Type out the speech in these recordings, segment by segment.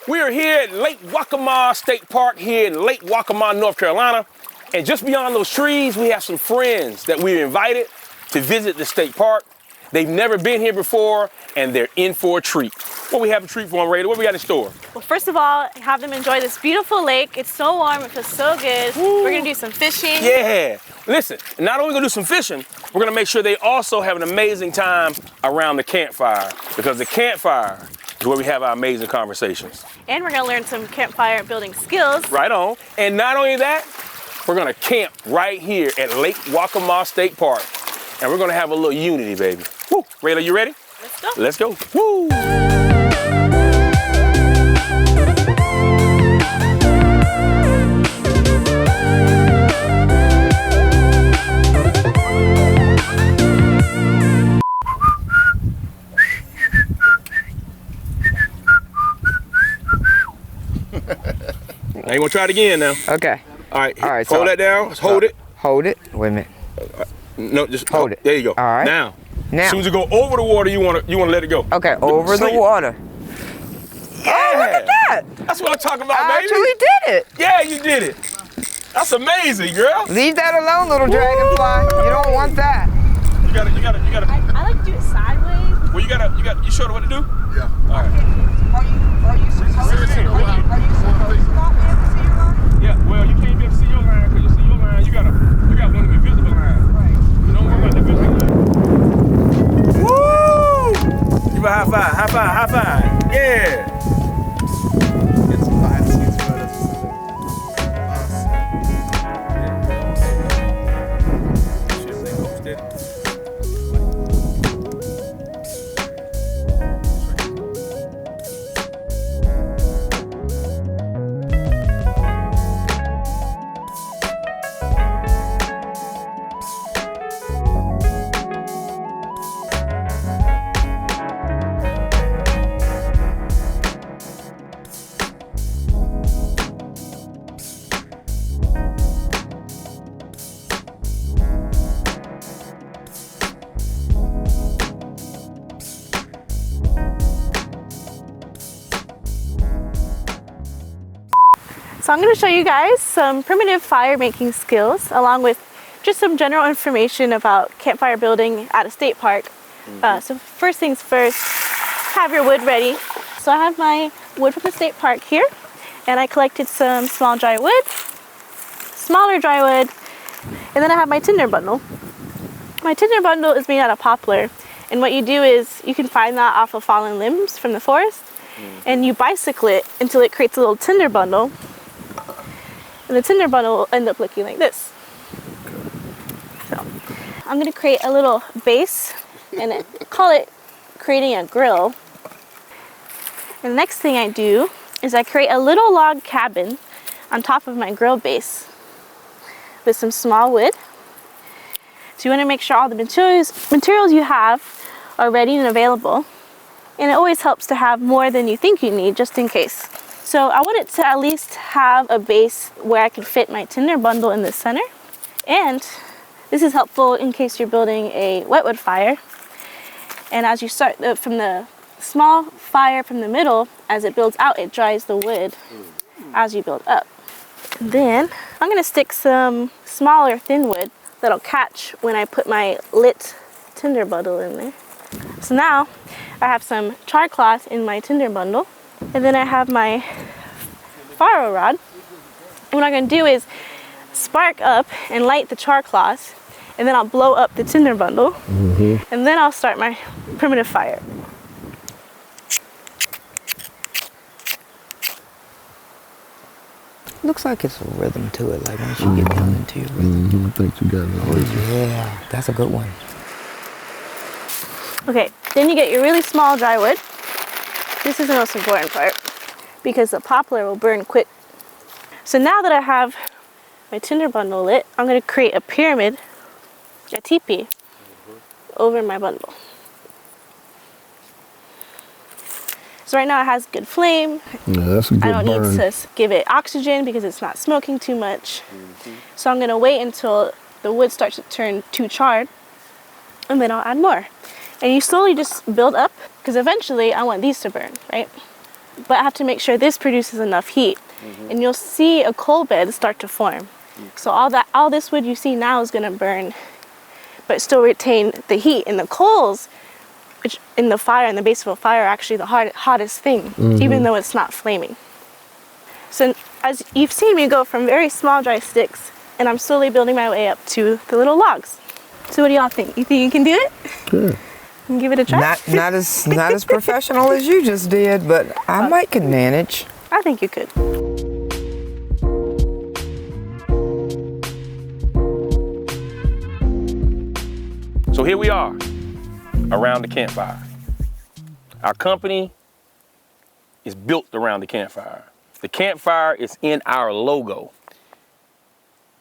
We are here at Lake Waccamaw State Park here in Lake Waccamaw, North Carolina. And just beyond those trees, we have some friends that we've invited to visit the state park. They've never been here before, and they're in for a treat. What we have a treat for them, Raider? What we got in store? Well, first of all, have them enjoy this beautiful lake. It's so warm, it feels so good. Woo. We're gonna do some fishing. Yeah. Listen, not only gonna do some fishing, we're gonna make sure they also have an amazing time around the campfire, because the campfire is where we have our amazing conversations. And we're gonna learn some campfire building skills. Right on. And not only that, we're gonna camp right here at Lake Waccamaw State Park. And we're gonna have a little unity, baby. Woo. Rayla, you ready? Let's go. Let's go. Woo. Now you gonna try it again now? Okay. All right. Hold that down. Hold it. Hold it. Wait a minute. No, just hold it. There you go. All right. Now. As soon as you go over the water, you wanna let it go. Okay. Over the water. Yeah. Oh, look at that. That's what I'm talking about, I baby. actually did it. Yeah, you did it. That's amazing, girl. Leave that alone, little dragonfly. You don't want that. You gotta. I like to do it sideways. Well, you showed her what to do? Yeah. All right. Are you supposed to not be able to see your line? Yeah, well, you can't be able to see your line, because you see your line, you got one of the invisible lines. Right. You don't worry about the invisible line. Woo! Give a high five, high five, high five. Yeah. It's behind the scenes for us. So I'm going to show you guys some primitive fire making skills, along with just some general information about campfire building at a state park. So first things first, have your wood ready. So I have my wood from the state park here, and I collected some small dry wood, smaller dry wood, and then I have my tinder bundle. My tinder bundle is made out of poplar, and what you do is you can find that off of fallen limbs from the forest, and you bicycle it until it creates a little tinder bundle. And the tinder bundle will end up looking like this. So I'm gonna create a little base and call it creating a grill. And the next thing I do is I create a little log cabin on top of my grill base with some small wood. So you wanna make sure all the materials you have are ready and available. And it always helps to have more than you think you need, just in case. So I wanted to at least have a base where I could fit my tinder bundle in the center. And this is helpful in case you're building a wetwood fire. And as you start from the small fire from the middle, as it builds out, it dries the wood as you build up. Then I'm gonna stick some smaller thin wood that'll catch when I put my lit tinder bundle in there. So now I have some char cloth in my tinder bundle. And then I have my fire rod. And what I'm going to do is spark up and light the char cloth, and then I'll blow up the tinder bundle, and then I'll start my primitive fire. Looks like it's a rhythm to it, like once you get down into your rhythm. I think you got it. Yeah, that's a good one. Okay, then you get your really small dry wood. This is the most important part, because the poplar will burn quick. So now that I have my tinder bundle lit, I'm going to create a pyramid, a teepee, over my bundle. So right now it has good flame. Yeah, that's a good I don't burn. need to give it oxygen because it's not smoking too much. So I'm going to wait until the wood starts to turn too charred, and then I'll add more. And you slowly just build up, because eventually I want these to burn, right? but I have to make sure this produces enough heat. And you'll see a coal bed start to form. So all this wood you see now is gonna burn, but still retain the heat. And the coals, which in the fire, in the base of a fire, are actually the hottest thing, even though it's not flaming. So as you've seen me go from very small dry sticks, and I'm slowly building my way up to the little logs. So what do y'all think? You think you can do it? Good. And give it a try? Not as professional as you just did, but I might could manage. I think you could. So here we are, around the campfire. Our company is built around the campfire. The campfire is in our logo,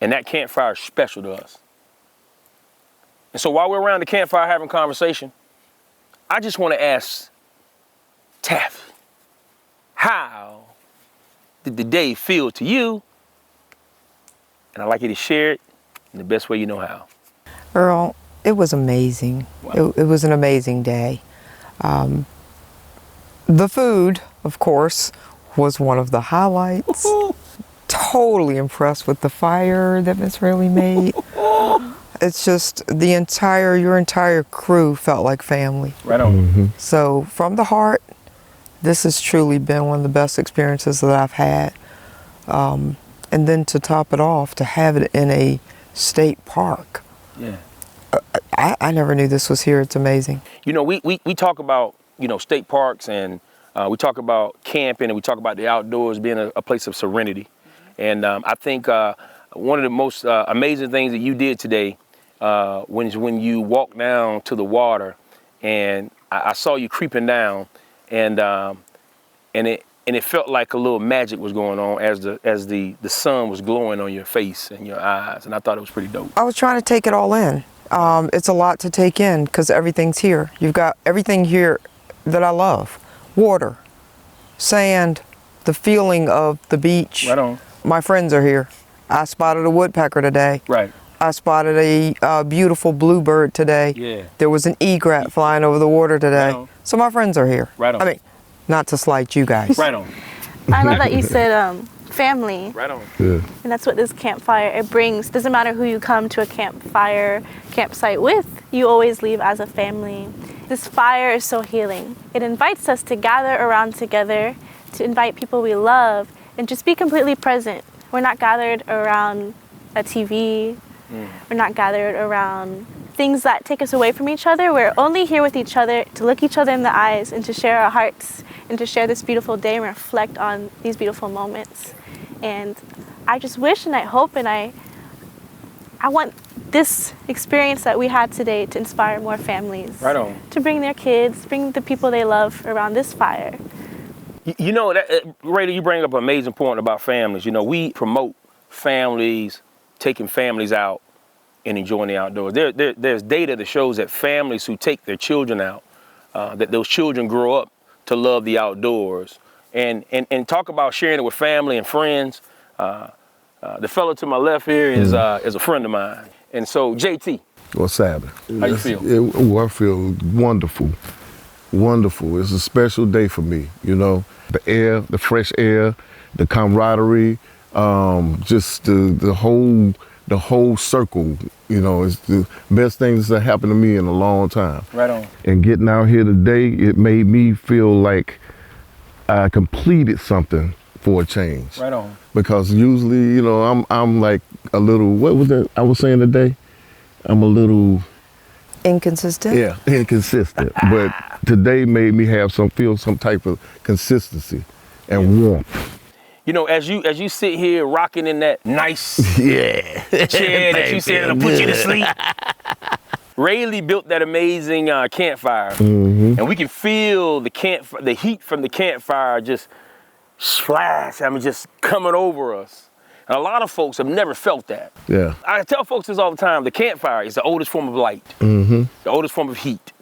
and that campfire is special to us. And so while we're around the campfire having conversation, I just want to ask Taff, how did the day feel to you? And I'd like you to share it in the best way you know how. Earl, it was amazing. Wow. It was an amazing day. The food, of course, was one of the highlights. Totally impressed with the fire that Miss Rayleigh made. It's just your entire crew felt like family. Right on. So from the heart, this has truly been one of the best experiences that I've had. And then to top it off, to have it in a state park. Yeah. I never knew this was here. It's amazing. You know, we talk about, state parks, and we talk about camping, and we talk about the outdoors being a place of serenity. And I think one of the most amazing things that you did today when you walked down to the water, and I saw you creeping down, and it felt like a little magic was going on as the sun was glowing on your face and your eyes, and I thought it was pretty dope. I was trying to take it all in. It's a lot to take in because everything's here. You've got everything here that I love. Water, sand, the feeling of the beach. Right on. My friends are here. I spotted a woodpecker today. Right. I spotted a beautiful bluebird today. Yeah. There was an egret flying over the water today. Right on. So my friends are here. Right on. I mean, not to slight you guys. Right on. I love that you said family. Right on. Yeah. And that's what this campfire, it brings. Doesn't matter who you come to a campsite with, you always leave as a family. This fire is so healing. It invites us to gather around together, to invite people we love, and just be completely present. We're not gathered around a TV. We're not gathered around things that take us away from each other. We're only here with each other to look each other in the eyes and to share our hearts and to share this beautiful day and reflect on these beautiful moments. And I just wish and I hope and I want this experience that we had today to inspire more families. Right on. To bring their kids, bring the people they love around this fire. You know, Rayleigh, you bring up an amazing point about families. You know, we promote families, taking families out and enjoying the outdoors. There's data that shows that families who take their children out, that those children grow up to love the outdoors. And talk about sharing it with family and friends. The fellow to my left here is a friend of mine. And so, JT. What's happening? How you feel? I feel wonderful. Wonderful. It's a special day for me, The air, the fresh air, the camaraderie, just the whole circle, it's the best things that happened to me in a long time. Right on. And getting out here today, it made me feel like I completed something for a change. Right on. Because usually, I'm like a little, what was that I was saying today? I'm a little... Inconsistent? Yeah, inconsistent. But today made me feel some type of consistency and warmth. As you sit here rocking in that nice chair that you said it'll put you to sleep. Rayleigh built that amazing campfire, and we can feel the heat from the campfire just splash. just coming over us. And a lot of folks have never felt that. Yeah. I tell folks this all the time. The campfire is the oldest form of light, the oldest form of heat,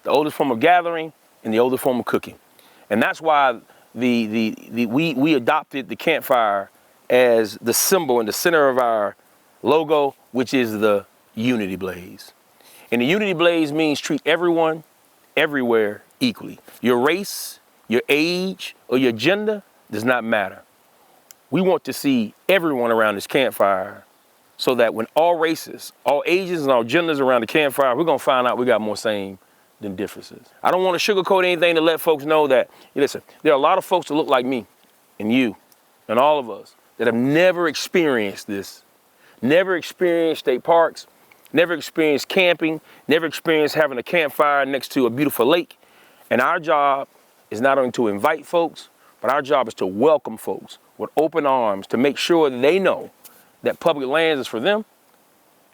the oldest form of gathering, and the oldest form of cooking. And that's why we adopted the campfire as the symbol in the center of our logo, which is the unity blaze. And the unity blaze means treat everyone, everywhere equally. Your race, your age, or your gender does not matter. We want to see everyone around this campfire so that when all races, all ages, and all genders around the campfire, we're gonna find out we got more same than differences. I don't want to sugarcoat anything to let folks know that, listen, there are a lot of folks that look like me and you and all of us that have never experienced this, never experienced state parks, never experienced camping, never experienced having a campfire next to a beautiful lake. And our job is not only to invite folks, but our job is to welcome folks with open arms to make sure that they know that public lands is for them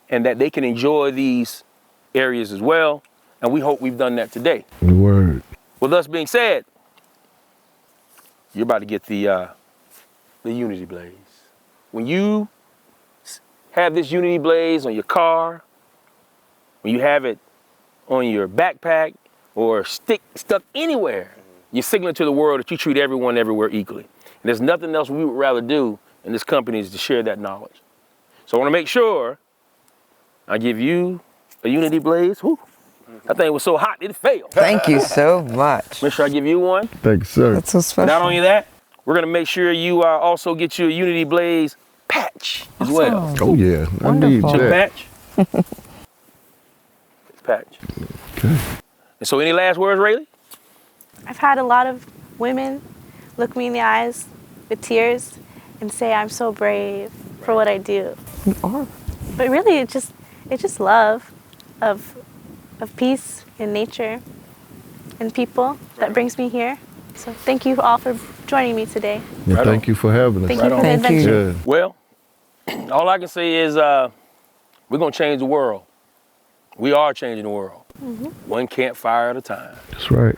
and that they can enjoy these areas as well. And we hope we've done that today. Word. With us being said, you're about to get the Unity Blaze. When you have this Unity Blaze on your car, when you have it on your backpack or stuck anywhere, you're signaling to the world that you treat everyone everywhere equally. And there's nothing else we would rather do in this company is to share that knowledge. So I want to make sure I give you a Unity Blaze. Whew. That thing was so hot, it failed. Thank you so much. Make sure I give you one. Thank you, sir. That's so special. Not only that, we're gonna make sure you also get you a Unity Blaze patch as well. Awesome. Oh yeah, I need Wonderful. that. Patch. Patch. Okay. And so any last words, Rayleigh? I've had a lot of women look me in the eyes with tears and say I'm so brave for what I do. You are. But really, it's just love of peace and nature and people that brings me here. So thank you all for joining me today. Well, Right thank on. you for having us. Thank you for the Thank you. adventure. Yeah. Well, all I can say is we're gonna change the world. We are changing the world. One campfire at a time. That's right.